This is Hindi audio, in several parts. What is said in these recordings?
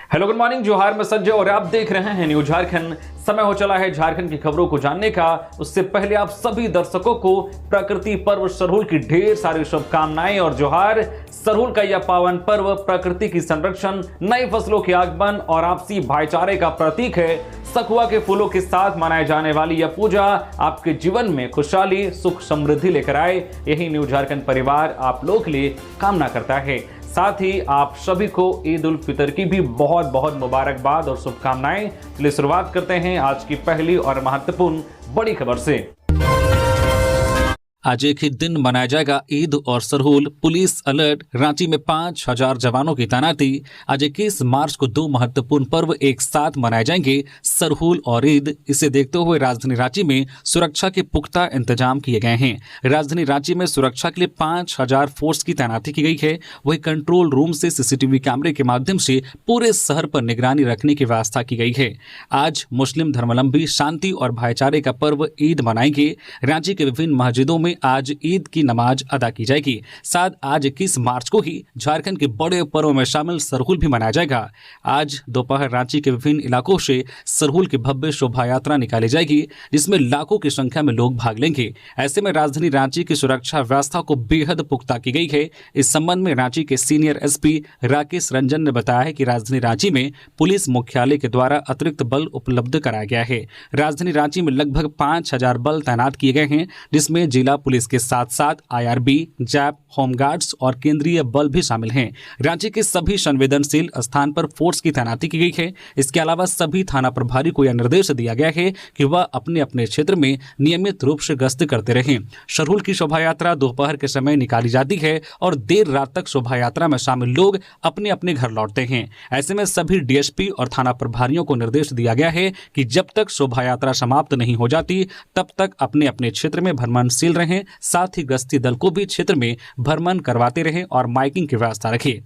हेलो गुड मॉर्निंग, जोहार, मैं संजय और आप देख रहे हैं न्यूज झारखंड। समय हो चला है झारखंड की खबरों को जानने का। उससे पहले आप सभी दर्शकों को प्रकृति पर्व सरहुल की ढेर सारी शुभकामनाएं और जोहार। सरहुल का यह पावन पर्व प्रकृति की संरक्षण, नई फसलों के आगमन और आपसी भाईचारे का प्रतीक है। सखुआ के फूलों के साथ मनाए जाने वाली यह पूजा आपके जीवन में खुशहाली, सुख, समृद्धि लेकर आए, यही न्यूज झारखंड परिवार आप लोग के लिए कामना करता है। साथ ही आप सभी को ईद उल फितर की भी बहुत बहुत मुबारकबाद और शुभकामनाएं। चलिए शुरुआत करते हैं आज की पहली और महत्वपूर्ण बड़ी खबर से। आज एक ही दिन मनाया जाएगा ईद और सरहुल। पुलिस अलर्ट, रांची में 5000 जवानों की तैनाती। आज 21 मार्च को दो महत्वपूर्ण पर्व एक साथ मनाए जाएंगे, सरहुल और ईद। इसे देखते हुए राजधानी रांची में सुरक्षा के पुख्ता इंतजाम किए गए हैं। राजधानी रांची में सुरक्षा के लिए 5000 फोर्स की तैनाती की गई है। वहीं कंट्रोल रूम से सीसीटीवी कैमरे के माध्यम से पूरे शहर पर निगरानी रखने की व्यवस्था की गई है। आज मुस्लिम धर्मावलंबी शांति और भाईचारे का पर्व ईद मनाएंगे। रांची के विभिन्न मस्जिदों में आज ईद की नमाज अदा की जाएगी। साथ आज 21 मार्च को ही झारखंड के बड़े पर्व में शामिल सरहुल भी मनाया जाएगा। आज दोपहर रांची के विभिन्न इलाकों से सरहुल की भव्य शोभा यात्रा निकाली जाएगी, जिसमें लाखों की संख्या में लोग भाग लेंगे। ऐसे में राजधानी रांची की सुरक्षा व्यवस्था को बेहद पुख्ता की गई है। इस संबंध में रांची के सीनियर एसपी राकेश रंजन ने बताया है कि राजधानी रांची में पुलिस मुख्यालय के द्वारा अतिरिक्त बल उपलब्ध कराया गया है। राजधानी रांची में लगभग 5000 बल तैनात किए गए हैं, जिसमें जिला पुलिस के साथ साथ आईआरबी, जैप, होमगार्ड्स और केंद्रीय बल भी शामिल हैं। रांची के सभी संवेदनशील स्थान पर फोर्स की तैनाती की गई है। इसके अलावा सभी थाना प्रभारी को यह निर्देश दिया गया है कि वह अपने अपने क्षेत्र में नियमित रूप से गश्त करते रहें। सरहुल की शोभा यात्रा दोपहर के समय निकाली जाती है और देर रात तक शोभा यात्रा में शामिल लोग अपने अपने घर लौटते हैं। ऐसे में सभी डीएसपी और थाना प्रभारियों को निर्देश दिया गया है कि जब तक शोभा यात्रा समाप्त नहीं हो जाती तब तक अपने अपने क्षेत्र में भ्रमणशील रहें। साथ ही गश्ती दल को भी क्षेत्र में भ्रमण करवाते रहें और माइकिंग की व्यवस्था रखें।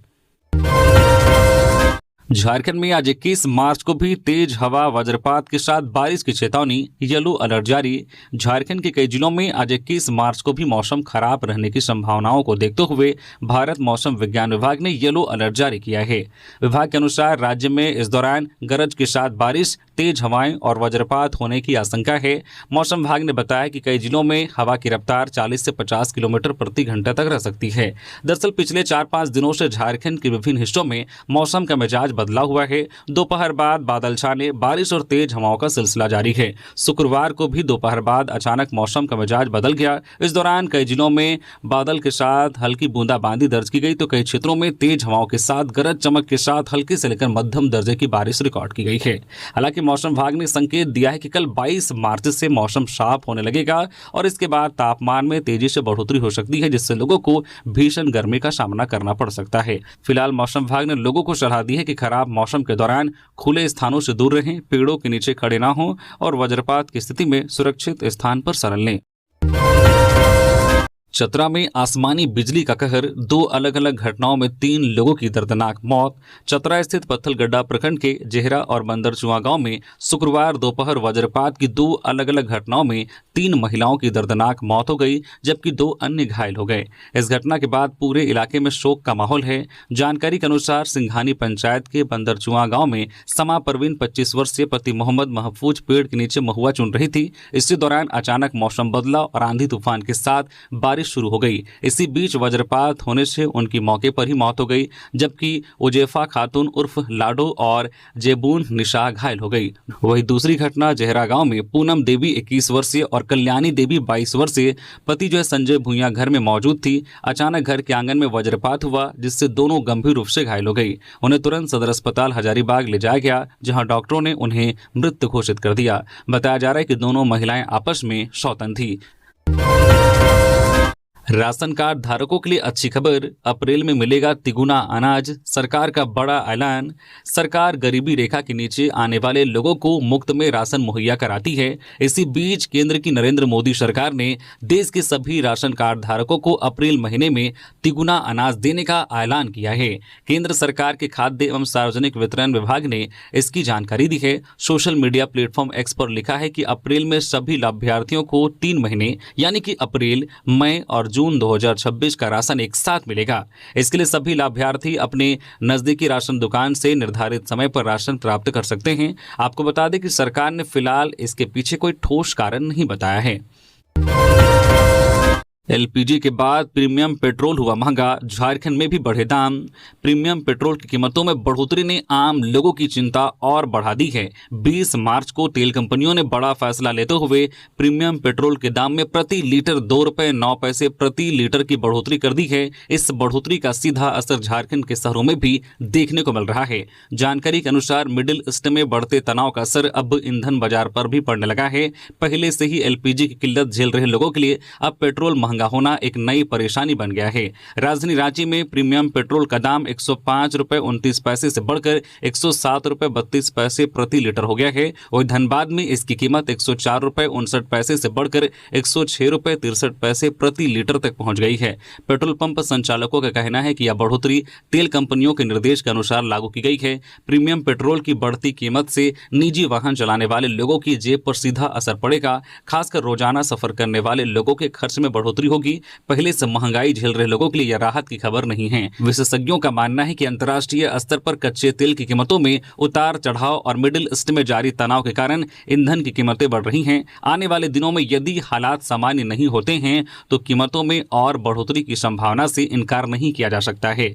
झारखंड में आज 21 मार्च को भी तेज हवा, वज्रपात के साथ बारिश की चेतावनी, येलो अलर्ट जारी। झारखंड के कई जिलों में आज 21 मार्च को भी मौसम खराब रहने की संभावनाओं को देखते हुए भारत मौसम विज्ञान विभाग ने येलो अलर्ट जारी किया है। विभाग के अनुसार राज्य में इस दौरान गरज के साथ बारिश, तेज हवाएं और वज्रपात होने की आशंका है। मौसम विभाग ने बताया कि कई जिलों में हवा की रफ्तार 40 से 50 किलोमीटर प्रति घंटा तक रह सकती है। दरअसल पिछले 4-5 दिनों से झारखंड के विभिन्न हिस्सों में मौसम का मिजाज बदला हुआ है। दोपहर बाद बादल छाने, बारिश और तेज हवाओं का सिलसिला जारी है। शुक्रवार को भी दोपहर बाद अचानक मौसम का मिजाज बदल गया। इस दौरान कई जिलों में बादल के साथ हल्की बूंदाबांदी दर्ज की गई, तो कई क्षेत्रों में तेज हवाओं के साथ गरज चमक के साथ हल्की से लेकर मध्यम दर्जे की बारिश रिकॉर्ड की गई है। हालांकि मौसम विभाग ने संकेत दिया है कि कल 22 मार्च से मौसम साफ होने लगेगा और इसके बाद तापमान में तेजी से बढ़ोतरी हो सकती है, जिससे लोगों को भीषण गर्मी का सामना करना पड़ सकता है। फिलहाल मौसम विभाग ने लोगों को सलाह दी है कि खराब मौसम के दौरान खुले स्थानों से दूर रहें, पेड़ों के नीचे खड़े ना हों और वज्रपात की स्थिति में सुरक्षित स्थान पर शरण लें। चतरा में आसमानी बिजली का कहर, दो अलग अलग घटनाओं में 3 लोगों की दर्दनाक मौत। चतरा स्थित पत्थलगड्ढा प्रखंड के जेहरा और बंदरचुआ गांव में शुक्रवार दोपहर वज्रपात की 2 अलग अलग घटनाओं में 3 महिलाओं की दर्दनाक मौत हो गई, जबकि 2 अन्य घायल हो गए। इस घटना के बाद पूरे इलाके में शोक का माहौल है। जानकारी के अनुसार सिंघानी पंचायत के बंदरचुआ गाँव में समा परवीन 25 वर्षीय पति मोहम्मद महफूज पेड़ के नीचे महुआ चुन रही थी। इसी दौरान अचानक मौसम बदला और आंधी तूफान के साथ बारिश शुरू हो गई। इसी बीच वज्रपात होने से उनकी मौके पर ही मौत हो गई, जबकि उजेफा खातून उर्फ लाडो और जेबून निशा घायल हो गई। वही दूसरी घटना जेहरा गांव में पूनम देवी 21 वर्षीय और कल्याणी देवी 22 वर्षीय पति संजय भूइया घर में मौजूद थी। अचानक घर के आंगन में वज्रपात हुआ, जिससे दोनों गंभीर रूप से घायल हो गई। उन्हें तुरंत सदर अस्पताल हजारीबाग ले जाया गया, जहाँ डॉक्टरों ने उन्हें मृत घोषित कर दिया। बताया जा रहा है कि दोनों महिलाएं आपस में सौतन थी। राशन कार्ड धारकों के लिए अच्छी खबर, अप्रैल में मिलेगा तिगुना अनाज, सरकार का बड़ा ऐलान। सरकार गरीबी रेखा के नीचे आने वाले लोगों को मुफ्त में राशन मुहैया कराती है। इसी बीच केंद्र की नरेंद्र मोदी सरकार ने देश के सभी राशन कार्ड धारकों को अप्रैल महीने में तिगुना अनाज देने का ऐलान किया है। केंद्र सरकार के खाद्य एवं सार्वजनिक वितरण विभाग ने इसकी जानकारी दी है। सोशल मीडिया प्लेटफॉर्म एक्स पर लिखा है कि अप्रैल में सभी लाभार्थियों को 3 महीने यानी कि अप्रैल, मई और जून 2026 का राशन एक साथ मिलेगा। इसके लिए सभी लाभार्थी अपने नजदीकी राशन दुकान से निर्धारित समय पर राशन प्राप्त कर सकते हैं। आपको बता दें कि सरकार ने फिलहाल इसके पीछे कोई ठोस कारण नहीं बताया है। एलपीजी के बाद प्रीमियम पेट्रोल हुआ महंगा, झारखंड में भी बढ़े दाम। प्रीमियम पेट्रोल की कीमतों में बढ़ोतरी ने आम लोगों की चिंता और बढ़ा दी है। 20 मार्च को तेल कंपनियों ने बड़ा फैसला लेते हुए प्रीमियम पेट्रोल के दाम में प्रति लीटर 2 रुपये 9 पैसे प्रति लीटर की बढ़ोतरी कर दी है। इस बढ़ोतरी का सीधा असर झारखंड के शहरों में भी देखने को मिल रहा है। जानकारी के अनुसार मिडिल ईस्ट में बढ़ते तनाव का असर अब ईंधन बाजार पर भी पड़ने लगा है। पहले से ही एलपीजी की किल्लत झेल रहे लोगों के लिए अब पेट्रोल महंगा होना एक नई परेशानी बन गया है। राजधानी रांची में प्रीमियम पेट्रोल का दाम 105 रुपए 29 पैसे से बढ़कर 107 रुपए 32 पैसे प्रति लीटर हो गया है। वहीं धनबाद में इसकी कीमत 104 रुपए 59 पैसे से बढ़कर 106 रुपए 63 पैसे प्रति लीटर तक पहुंच गई है। पेट्रोल पंप संचालकों का कहना है कि यह बढ़ोतरी तेल कंपनियों के निर्देश के अनुसार लागू की गई है। प्रीमियम पेट्रोल की बढ़ती कीमत से निजी वाहन चलाने वाले लोगों की जेब पर सीधा असर पड़ेगा। खासकर रोजाना सफर करने वाले लोगों के खर्च में बढ़ोतरी होगी। पहले से महंगाई झेल रहे लोगों के लिए यह राहत की खबर नहीं है। विशेषज्ञों का मानना है कि अंतर्राष्ट्रीय स्तर पर कच्चे तेल की कीमतों में उतार चढ़ाव और मिडिल ईस्ट में जारी तनाव के कारण ईंधन की कीमतें बढ़ रही हैं। आने वाले दिनों में यदि हालात सामान्य नहीं होते हैं तो कीमतों में और बढ़ोतरी की संभावना से इनकार नहीं किया जा सकता है।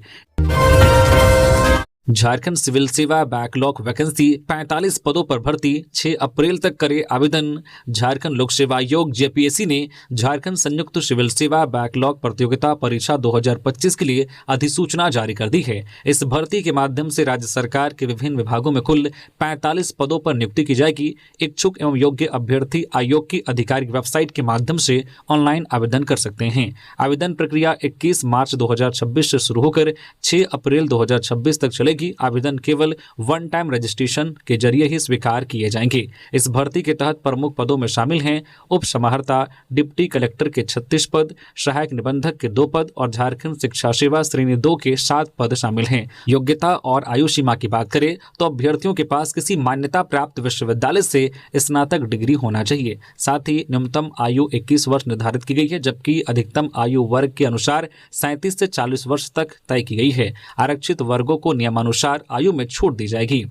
झारखंड सिविल सेवा बैकलॉग वैकेंसी 45 पदों पर भर्ती 6 अप्रैल तक करे आवेदन। झारखंड लोक सेवा आयोग जेपीएससी ने झारखंड संयुक्त सिविल सेवा बैकलॉग प्रतियोगिता परीक्षा 2025 के लिए अधिसूचना जारी कर दी है। इस भर्ती के माध्यम से राज्य सरकार के विभिन्न विभागों में कुल 45 पदों पर नियुक्ति की जाएगी। इच्छुक एवं योग्य अभ्यर्थी आयोग की आधिकारिक वेबसाइट के माध्यम से ऑनलाइन आवेदन कर सकते हैं। आवेदन प्रक्रिया 21 मार्च 2026 से शुरू होकर 6 अप्रैल 2026 तक चलेगी। आवेदन केवल वन टाइम रजिस्ट्रेशन के जरिए ही स्वीकार किए जाएंगे। इस भर्ती के तहत प्रमुख पदों में शामिल हैं उप समाहर्ता, डिप्टी कलेक्टर के 36 पद, सहायक निबंधक के 2 पद और झारखंड शिक्षा सेवा श्रेणी 2 के 7 पद शामिल हैं। योग्यता और आयु सीमा की बात करें तो अभ्यर्थियों के पास किसी मान्यता प्राप्त विश्वविद्यालय से स्नातक डिग्री होना चाहिए। साथ ही न्यूनतम आयु 21 वर्ष निर्धारित की गई है, जबकि अधिकतम आयु वर्ग के अनुसार 37 से 40 वर्ष तक तय की गई है। आरक्षित वर्गों को नियमानुसार आयु में छूट दी जाएगी।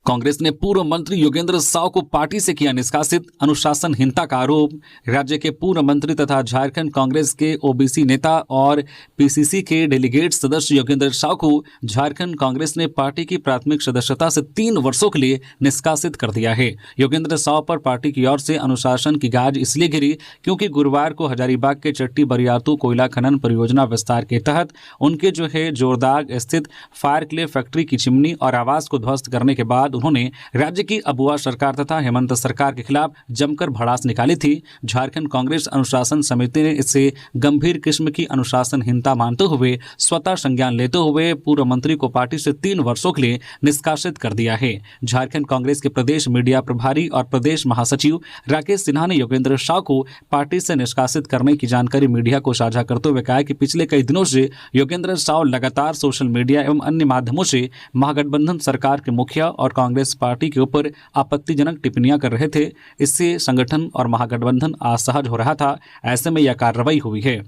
कांग्रेस ने पूर्व मंत्री योगेंद्र साव को पार्टी से किया निष्कासित, अनुशासनहीनता का आरोप। राज्य के पूर्व मंत्री तथा झारखंड कांग्रेस के ओबीसी नेता और पीसीसी के डेलीगेट सदस्य योगेंद्र साव को झारखंड कांग्रेस ने पार्टी की प्राथमिक सदस्यता से 3 वर्षों के लिए निष्कासित कर दिया है। योगेंद्र साव पर पार्टी की ओर से अनुशासन की गाज इसलिए गिरी क्योंकि गुरुवार को हजारीबाग के चट्टी बरियातू कोयला खनन परियोजना विस्तार के तहत उनके जोरदाग स्थित फायर क्ले फैक्ट्री की चिमनी और आवास को ध्वस्त करने के बाद उन्होंने राज्य की अबुआ सरकार तथा हेमंत सरकार के खिलाफ जमकर भड़ास निकाली थी। झारखंड कांग्रेस अनुशासन समिति ने इसे गंभीर किस्म की अनुशासनहीनता मानते हुए स्वतः संज्ञान लेते हुए पूर्व मंत्री को पार्टी से 3 वर्षों के लिए निष्कासित कर दिया है। झारखंड कांग्रेस के प्रदेश मीडिया प्रभारी और प्रदेश महासचिव राकेश सिन्हा ने योगेंद्र साव को पार्टी से निष्कासित करने की जानकारी मीडिया को साझा करते हुए कहा कि पिछले कई दिनों से योगेंद्र साव लगातार सोशल मीडिया एवं अन्य माध्यमों से महागठबंधन सरकार के मुखिया और कांग्रेस पार्टी के ऊपर आपत्तिजनक टिप्पणियां कर रहे थे। इससे संगठन और महागठबंधन असहज हो रहा था। ऐसे में यह कार्रवाई हुई है।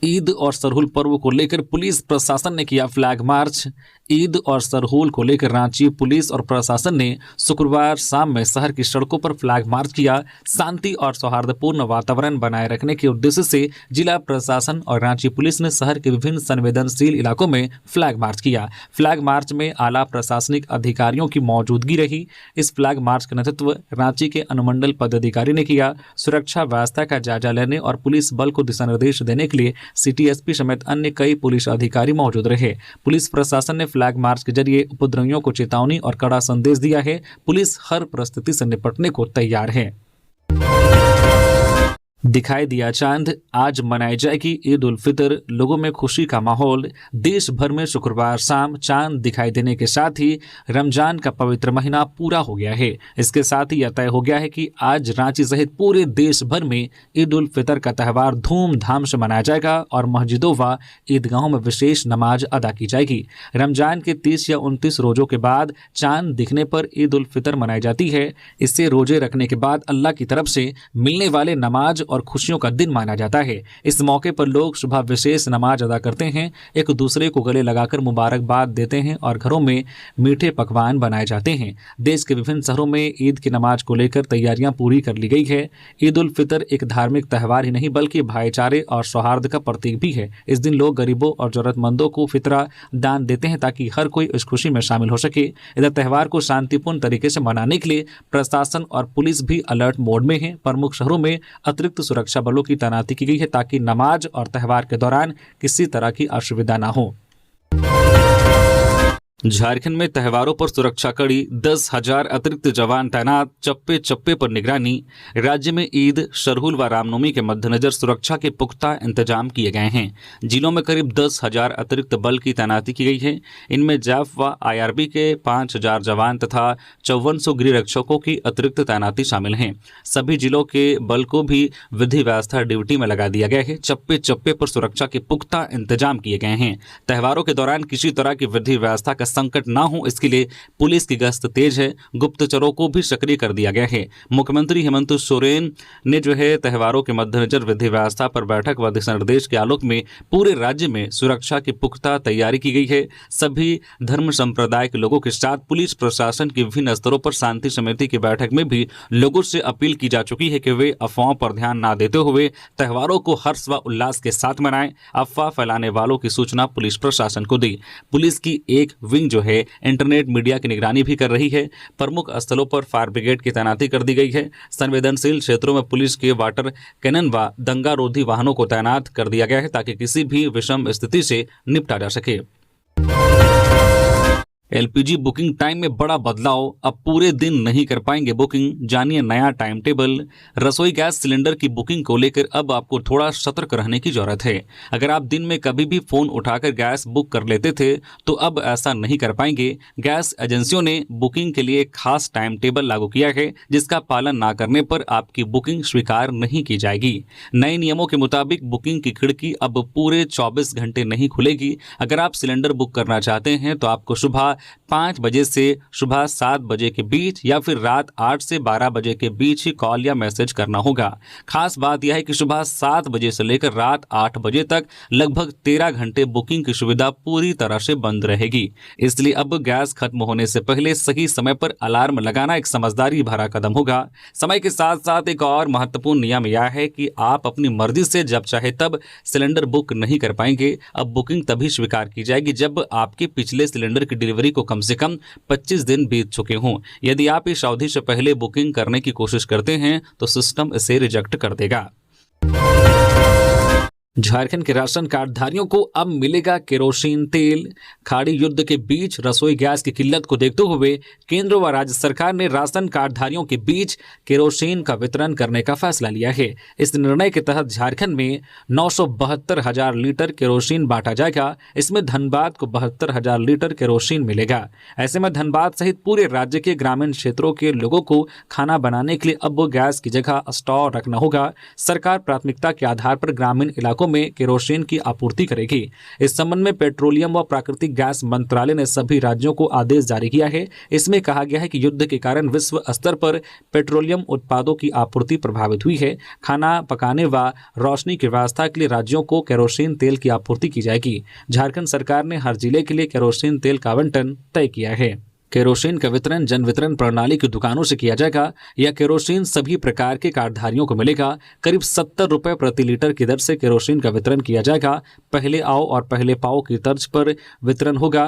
ईद और सरहुल पर्व को लेकर पुलिस प्रशासन ने किया फ्लैग मार्च। ईद और सरहुल को लेकर रांची पुलिस और प्रशासन ने शुक्रवार शाम में शहर की सड़कों पर फ्लैग मार्च किया। शांति और सौहार्दपूर्ण वातावरण बनाए रखने के उद्देश्य से जिला प्रशासन और रांची पुलिस ने शहर के विभिन्न संवेदनशील इलाकों में फ्लैग मार्च किया। फ्लैग मार्च में आला प्रशासनिक अधिकारियों की मौजूदगी रही। इस फ्लैग मार्च का नेतृत्व रांची के अनुमंडल पदाधिकारी ने किया। सुरक्षा व्यवस्था का जायजा लेने और पुलिस बल को दिशा निर्देश देने के लिए सिटी एसपी समेत अन्य कई पुलिस अधिकारी मौजूद रहे। पुलिस प्रशासन ने फ्लैग मार्च के जरिए उपद्रवियों को चेतावनी और कड़ा संदेश दिया है। पुलिस हर परिस्थिति से निपटने को तैयार है। दिखाई दिया चांद, आज मनाई जाएगी ईद उल फितर। लोगों में खुशी का माहौल। देश भर में शुक्रवार शाम चांद दिखाई देने के साथ ही रमजान का पवित्र महीना पूरा हो गया है। इसके साथ ही यह तय हो गया है कि आज रांची सहित पूरे देश भर में ईद उल फितर का त्यौहार धूमधाम से मनाया जाएगा और मस्जिदों व ईदगाहों में विशेष नमाज अदा की जाएगी। रमजान के 30 या 29 रोजों के बाद चांद दिखने पर ईद उल फितर मनाई जाती है। इससे रोजे रखने के बाद अल्लाह की तरफ से मिलने वाले नमाज और खुशियों का दिन माना जाता है। इस मौके पर लोग सुबह विशेष नमाज अदा करते हैं, एक दूसरे को गले लगाकर मुबारकबाद देते हैं और घरों में मीठे पकवान बनाए जाते हैं। देश के विभिन्न शहरों में ईद की नमाज को लेकर तैयारियां पूरी कर ली गई है। ईद उल फितर एक धार्मिक त्यौहार ही नहीं बल्कि भाईचारे और सौहार्द का प्रतीक भी है। इस दिन लोग गरीबों और जरूरतमंदों को फितरा दान देते हैं ताकि हर कोई इस खुशी में शामिल हो सके। इधर त्यौहार को शांतिपूर्ण तरीके से मनाने के लिए प्रशासन और पुलिस भी अलर्ट मोड में है। प्रमुख शहरों में अतिरिक्त सुरक्षा बलों की तैनाती की गई है ताकि नमाज और त्यौहार के दौरान किसी तरह की असुविधा न हो। झारखंड में त्योहारों पर सुरक्षा कड़ी, 10,000 अतिरिक्त जवान तैनात, चप्पे चप्पे पर निगरानी। राज्य में ईद, सरहुल व रामनवमी के मद्देनजर सुरक्षा के पुख्ता इंतजाम किए गए हैं। जिलों में करीब 10,000 अतिरिक्त बल की तैनाती की गई है। इनमें जैफ व IRB के 5,000 जवान तथा 5400 गृह रक्षकों की अतिरिक्त तैनाती शामिल हैं। सभी जिलों के बल को भी विधि व्यवस्था ड्यूटी में लगा दिया गया है। चप्पे चप्पे पर सुरक्षा के पुख्ता इंतजाम किए गए हैं। त्योहारों के दौरान किसी तरह की विधि व्यवस्था का संकट ना हो, इसके लिए पुलिस की गश्त तेज है। गुप्तचरों को भी सक्रिय कर दिया गया है। मुख्यमंत्री हेमंत सोरेन ने त्योहारों के मद्देनजर विधि व्यवस्था पर बैठक व दिशा निर्देश के आलोक में पूरे राज्य में सुरक्षा की पुख्ता तैयारी की गई है। सभी धर्म संप्रदाय के लोगों के साथ पुलिस प्रशासन के विभिन्न स्तरों पर शांति समिति की बैठक में भी लोगों से अपील की जा चुकी है कि वे अफवाहों पर ध्यान न देते हुए त्योहारों को हर्ष व उल्लास के साथ मनाएं। अफवाह फैलाने वालों की सूचना पुलिस प्रशासन को दी। पुलिस की एक विंग इंटरनेट मीडिया की निगरानी भी कर रही है। प्रमुख स्थलों पर फायर ब्रिगेड की तैनाती कर दी गई है। संवेदनशील क्षेत्रों में पुलिस के वाटर कैनन व दंगा रोधी वाहनों को तैनात कर दिया गया है ताकि किसी भी विषम स्थिति से निपटा जा सके। LPG बुकिंग टाइम में बड़ा बदलाव, अब पूरे दिन नहीं कर पाएंगे बुकिंग। जानिए नया टाइम टेबल। रसोई गैस सिलेंडर की बुकिंग को लेकर अब आपको थोड़ा सतर्क रहने की जरूरत है। अगर आप दिन में कभी भी फोन उठाकर गैस बुक कर लेते थे तो अब ऐसा नहीं कर पाएंगे। गैस एजेंसियों ने बुकिंग के लिए खास टाइम टेबल लागू किया है जिसका पालन ना करने पर आपकी बुकिंग स्वीकार नहीं की जाएगी। नए नियमों के मुताबिक बुकिंग की खिड़की अब पूरे 24 घंटे नहीं खुलेगी। अगर आप सिलेंडर बुक करना चाहते हैं तो आपको सुबह 5 बजे से सुबह 7 बजे के बीच या फिर रात 8 से 12 बजे के बीच ही कॉल या मैसेज करना होगा। खास बात यह है कि सुबह 7 बजे से लेकर रात 8 बजे तक लगभग 13 घंटे बुकिंग की सुविधा पूरी तरह से बंद रहेगी। इसलिए अब गैस खत्म होने से पहले सही समय पर अलार्म लगाना एक समझदारी भरा कदम होगा। समय के साथ साथ एक और महत्वपूर्ण नियम यह है कि आप अपनी मर्जी से जब चाहे तब सिलेंडर बुक नहीं कर पाएंगे। अब बुकिंग तभी स्वीकार की जाएगी जब आपके पिछले सिलेंडर की डिलीवरी को कम से कम 25 दिन बीत चुके हों। यदि आप इस अवधि से पहले बुकिंग करने की कोशिश करते हैं तो सिस्टम इसे रिजेक्ट कर देगा। झारखंड के राशन कार्डधारियों को अब मिलेगा केरोसिन तेल। खाड़ी युद्ध के बीच रसोई गैस की किल्लत को देखते हुए केंद्र व राज्य सरकार ने राशन कार्डधारियों के बीच केरोसिन का वितरण करने का फैसला लिया है। इस निर्णय के तहत झारखंड में 972,000 लीटर केरोसिन बांटा जाएगा। इसमें धनबाद को 72,000 लीटर केरोसिन मिलेगा। ऐसे में धनबाद सहित पूरे राज्य के ग्रामीण क्षेत्रों के लोगों को खाना बनाने के लिए अब गैस की जगह स्टोव रखना होगा। सरकार प्राथमिकता के आधार पर ग्रामीण इलाकों में केरोसिन की आपूर्ति करेगी। इस संबंध में पेट्रोलियम व प्राकृतिक गैस मंत्रालय ने सभी राज्यों को आदेश जारी किया है। इसमें कहा गया है कि युद्ध के कारण विश्व स्तर पर पेट्रोलियम उत्पादों की आपूर्ति प्रभावित हुई है। खाना पकाने व रोशनी की व्यवस्था के लिए राज्यों को केरोसिन तेल की आपूर्ति की जाएगी। झारखंड सरकार ने हर जिले के लिए केरोसिन तेल का आवंटन तय किया है। केरोसिन का वितरण जन वितरण प्रणाली की दुकानों से किया जाएगा। यह केरोसिन सभी प्रकार के कार्डधारियों को मिलेगा। करीब 70 रुपए प्रति लीटर की दर से केरोसिन का वितरण किया जाएगा। पहले आओ और पहले पाओ की तर्ज पर वितरण होगा।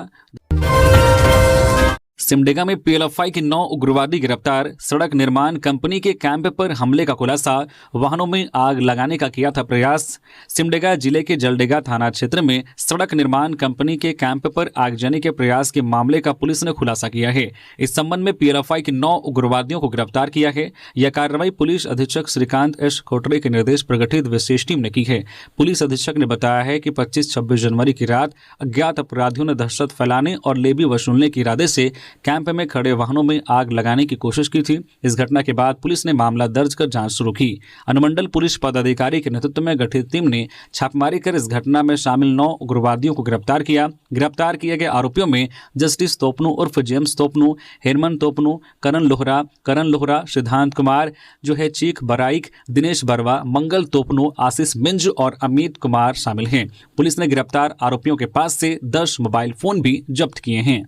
सिमडेगा में पीएलएफआई के 9 उग्रवादी गिरफ्तार। सड़क निर्माण कंपनी के कैंप पर हमले का खुलासा, वाहनों में आग लगाने का किया था प्रयास। सिमडेगा जिले के जलडेगा थाना क्षेत्र में सड़क निर्माण कंपनी के कैंप पर आगजनी के प्रयास के मामले का पुलिस ने खुलासा किया है। इस संबंध में पीएलएफआई के 9 उग्रवादियों को गिरफ्तार किया है। यह कार्रवाई पुलिस अधीक्षक श्रीकांत एस खोटरे के निर्देश पर गठित विशेष टीम ने की है। पुलिस अधीक्षक ने बताया है कि 25-26 जनवरी की रात अज्ञात अपराधियों ने दहशत फैलाने और लेवी वसूलने के इरादे से कैंप में खड़े वाहनों में आग लगाने की कोशिश की थी। इस घटना के बाद पुलिस ने मामला दर्ज कर जांच शुरू की। अनुमंडल पुलिस पदाधिकारी के नेतृत्व में गठित टीम ने छापेमारी कर इस घटना में शामिल 9 उग्रवादियों को गिरफ्तार किया। गिरफ्तार किए गए आरोपियों में जस्टिस तोपनू उर्फ जेम्स तोपनू, हेरमन तोपनू, करण लोहरा, सिद्धांत कुमार जो है चीख बराइक, दिनेश बरवा, मंगल तोपनू, आशीष मिंज और अमित कुमार शामिल हैं। पुलिस ने गिरफ्तार आरोपियों के पास से 10 मोबाइल फोन भी जब्त किए हैं।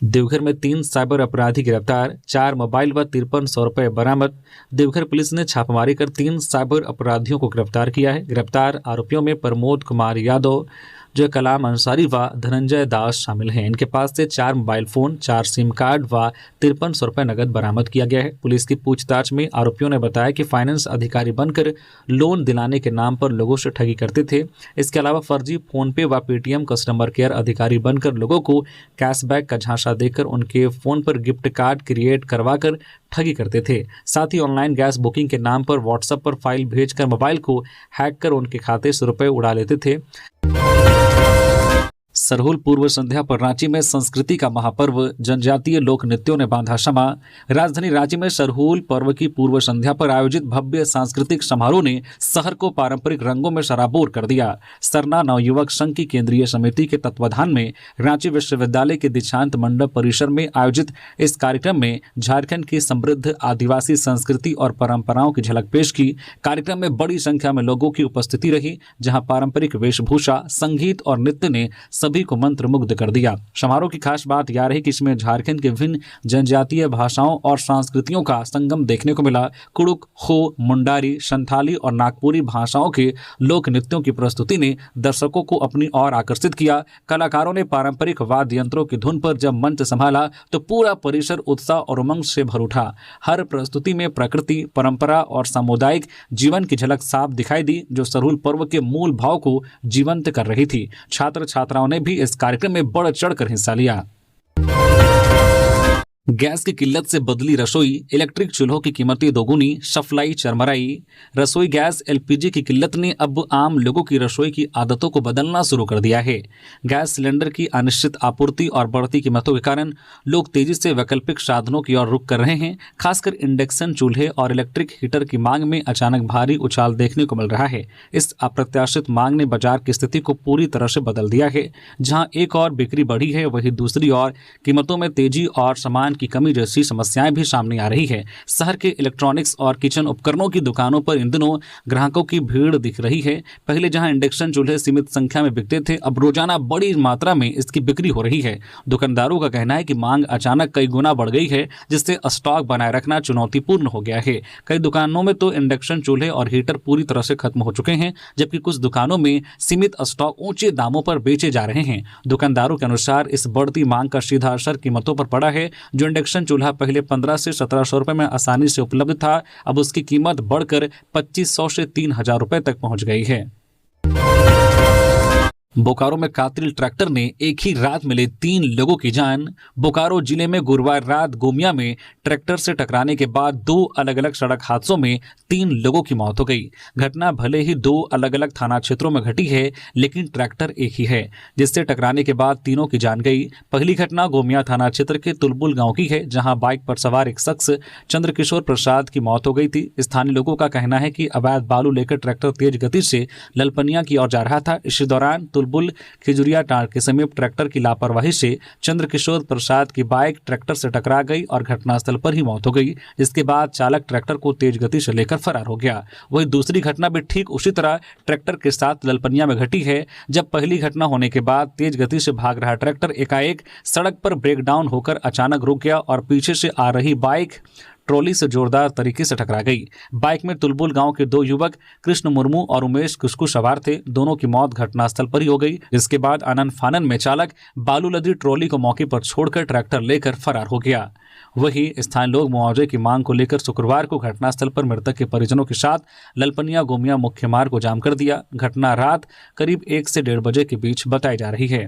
देवघर में 3 साइबर अपराधी गिरफ्तार, 4 मोबाइल व 5300 रुपये बरामद। देवघर पुलिस ने छापेमारी कर 3 साइबर अपराधियों को गिरफ्तार किया है। गिरफ्तार आरोपियों में प्रमोद कुमार यादव, जो कलाम अंसारी व धनंजय दास शामिल हैं। इनके पास से 4 मोबाइल फोन, 4 सिम कार्ड व 5300 रुपये नगद बरामद किया गया है। पुलिस की पूछताछ में आरोपियों ने बताया कि फाइनेंस अधिकारी बनकर लोन दिलाने के नाम पर लोगों से ठगी करते थे। इसके अलावा फर्जी फोनपे व पेटीएम कस्टमर केयर अधिकारी बनकर लोगों को कैशबैक का झांसा देकर उनके फोन पर गिफ्ट कार्ड क्रिएट करवाकर ठगी करते थे। साथ ही ऑनलाइन गैस बुकिंग के नाम पर व्हाट्सएप पर फाइल भेजकर मोबाइल को हैक कर उनके खाते से रुपए उड़ा लेते थे। सरहुल पूर्व संध्या पर रांची में संस्कृति का महापर्व, जनजातीय लोक नृत्यों ने बांधा शमा। राजधानी रांची में सरहुल पर्व की पूर्व संध्या पर आयोजित भव्य सांस्कृतिक समारोह ने शहर को पारंपरिक रंगों में सराबोर कर दिया। सरना नवयुवक संघ की केंद्रीय समिति के तत्वाधान में रांची विश्वविद्यालय के दीक्षांत मंडप परिसर में आयोजित इस कार्यक्रम में झारखंड की समृद्ध आदिवासी संस्कृति और परंपराओं की झलक पेश की। कार्यक्रम में बड़ी संख्या में लोगों की उपस्थिति रही, जहां पारंपरिक वेशभूषा, संगीत और नृत्य ने सभी को मंत्रमुग्ध कर दिया। समारोह की खास बात यह रही कि इसमें झारखंड के विभिन्न जनजातीय भाषाओं और संस्कृतियों का संगम देखने को मिला। कुड़ुक, हो, मुंडारी, संथाली और नागपुरी भाषाओं के लोक नृत्यों की प्रस्तुति ने दर्शकों को अपनी ओर आकर्षित किया। कलाकारों ने पारंपरिक वाद्य यंत्रों की धुन पर जब मंच संभाला तो पूरा परिसर उत्साह और उमंग से भर उठा। हर प्रस्तुति में प्रकृति, परंपरा और सामुदायिक जीवन की झलक साफ दिखाई दी, जो सरहुल पर्व के मूल भाव को जीवंत कर रही थी। छात्र छात्राओं ने भी इस कार्यक्रम में बढ़ चढ़कर हिस्सा लिया। गैस की किल्लत से बदली रसोई, इलेक्ट्रिक चूल्हों की कीमतें दोगुनी, सप्लाई चरमराई। रसोई गैस एलपीजी की किल्लत ने अब आम लोगों की रसोई की आदतों को बदलना शुरू कर दिया है। गैस सिलेंडर की अनिश्चित आपूर्ति और बढ़ती कीमतों के कारण लोग तेजी से वैकल्पिक साधनों की ओर रुख कर रहे हैं। खासकर इंडक्शन चूल्हे और इलेक्ट्रिक हीटर की मांग में अचानक भारी उछाल देखने को मिल रहा है। इस अप्रत्याशित मांग ने बाजार की स्थिति को पूरी तरह से बदल दिया है। जहां एक और बिक्री बढ़ी है, वहीं दूसरी ओर कीमतों में तेजी और सामान की कमी जैसी समस्याएं भी सामने आ रही है। शहर के इलेक्ट्रॉनिक्स और किचन उपकरणों की दुकानों पर इन दिनों ग्राहकों की भीड़ दिख रही है। पहले जहां इंडक्शन चूल्हे सीमित संख्या में बिकते थे, अब रोजाना बड़ी मात्रा में इसकी बिक्री हो रही है। दुकानदारों का कहना है कि मांग अचानक कई गुना बढ़ गई है, जिससे स्टॉक बनाए रखना चुनौतीपूर्ण हो गया है। कई दुकानों में तो इंडक्शन चूल्हे और हीटर पूरी तरह से खत्म हो चुके हैं, जबकि कुछ दुकानों में सीमित स्टॉक ऊंचे दामों पर बेचे जा रहे हैं। दुकानदारों के अनुसार इस बढ़ती मांग का सीधा असर कीमतों पर पड़ा है। जो इंडक्शन चूल्हा पहले 1500 से 1700 रुपए में आसानी से उपलब्ध था, अब उसकी कीमत बढ़कर 2500 से 3000 रुपए तक पहुंच गई है। बोकारो में कातिल ट्रैक्टर ने एक ही रात में ले 3 लोगों की जान। बोकारो जिले में गुरुवार रात गोमिया में ट्रैक्टर से टकराने के बाद 2 अलग अलग सड़क हादसों में 3 लोगों की मौत हो गई। घटना भले ही 2 अलग अलग थाना क्षेत्रों में घटी है, लेकिन ट्रैक्टर एक ही है, जिससे टकराने के बाद तीनों की जान गई। पहली घटना गोमिया थाना क्षेत्र के तुलबुल गांव की है, जहां बाइक पर सवार एक शख्स चंद्रकिशोर प्रसाद की मौत हो गई थी। स्थानीय लोगों का कहना है कि अवैध बालू लेकर ट्रैक्टर तेज गति से ललपनिया की ओर जा रहा था। इसी दौरान तुलबुल खिजुरिया टाड़ के समीप ट्रैक्टर की लापरवाही से चंद्रकिशोर प्रसाद की बाइक ट्रैक्टर से टकरा गई और घटनास्थल पर ही मौत हो गई, जिसके बाद चालक ट्रैक्टर को तेज गति से लेकर फरार हो गया। वहीं दूसरी घटना भी ठीक उसी तरह ट्रैक्टर के साथ ललपनिया में घटी है, जब पहली घटना होने के बाद तेज गति से भाग रहा ट्रैक्टर एकाएक सड़क पर ब्रेकडाउन होकर अचानक रुक गया और पीछे से आ रही बाइक ट्रॉली से जोरदार तरीके से टकरा गई। बाइक में तुलबुल गांव के दो युवक कृष्ण मुर्मू और उमेश कुशकू सवार थे। दोनों की मौत घटनास्थल पर ही हो गई। इसके बाद आनन फानन में चालक बालू लदी ट्रॉली को मौके पर छोड़कर ट्रैक्टर लेकर फरार हो गया। वहीं स्थानीय लोग मुआवजे की मांग को लेकर शुक्रवार को घटनास्थल पर मृतक के परिजनों के साथ ललपनिया गोमिया मुख्य मार्ग को जाम कर दिया। घटना रात करीब 1 से 1:30 बजे के बीच बताई जा रही है।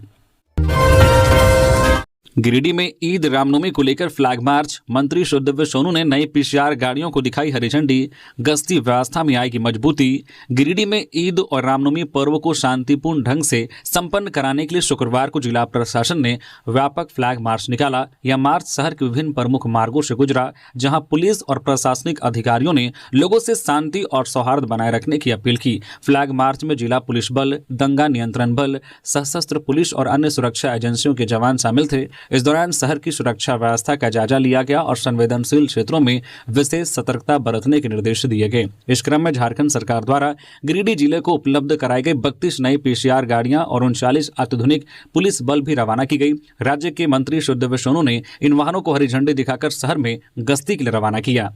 गिरिडीह में ईद रामनवमी को लेकर फ्लैग मार्च। मंत्री शुद्धव्य सोनू ने नई पीसीआर गाड़ियों को दिखाई हरी झंडी। गश्ती व्यवस्था में आएगी मजबूती। गिरिडीह में ईद और रामनवमी पर्व को शांतिपूर्ण ढंग से संपन्न कराने के लिए शुक्रवार को जिला प्रशासन ने व्यापक फ्लैग मार्च निकाला। यह मार्च शहर के विभिन्न प्रमुख मार्गों से गुजरा, जहां पुलिस और प्रशासनिक अधिकारियों ने लोगों से शांति और सौहार्द बनाए रखने की अपील की। फ्लैग मार्च में जिला पुलिस बल, दंगा नियंत्रण बल, सशस्त्र पुलिस और अन्य सुरक्षा एजेंसियों के जवान शामिल थे। इस दौरान शहर की सुरक्षा व्यवस्था का जायजा लिया गया और संवेदनशील क्षेत्रों में विशेष सतर्कता बरतने के निर्देश दिए गए। इस क्रम में झारखंड सरकार द्वारा गिरिडीह जिले को उपलब्ध कराई गई 32 नई पीसीआर गाड़ियां और 39 अत्याधुनिक पुलिस बल भी रवाना की गई। राज्य के मंत्री शुद्धव्य सोनू ने इन वाहनों को हरी झंडी दिखाकर शहर में गश्ती के लिए रवाना किया।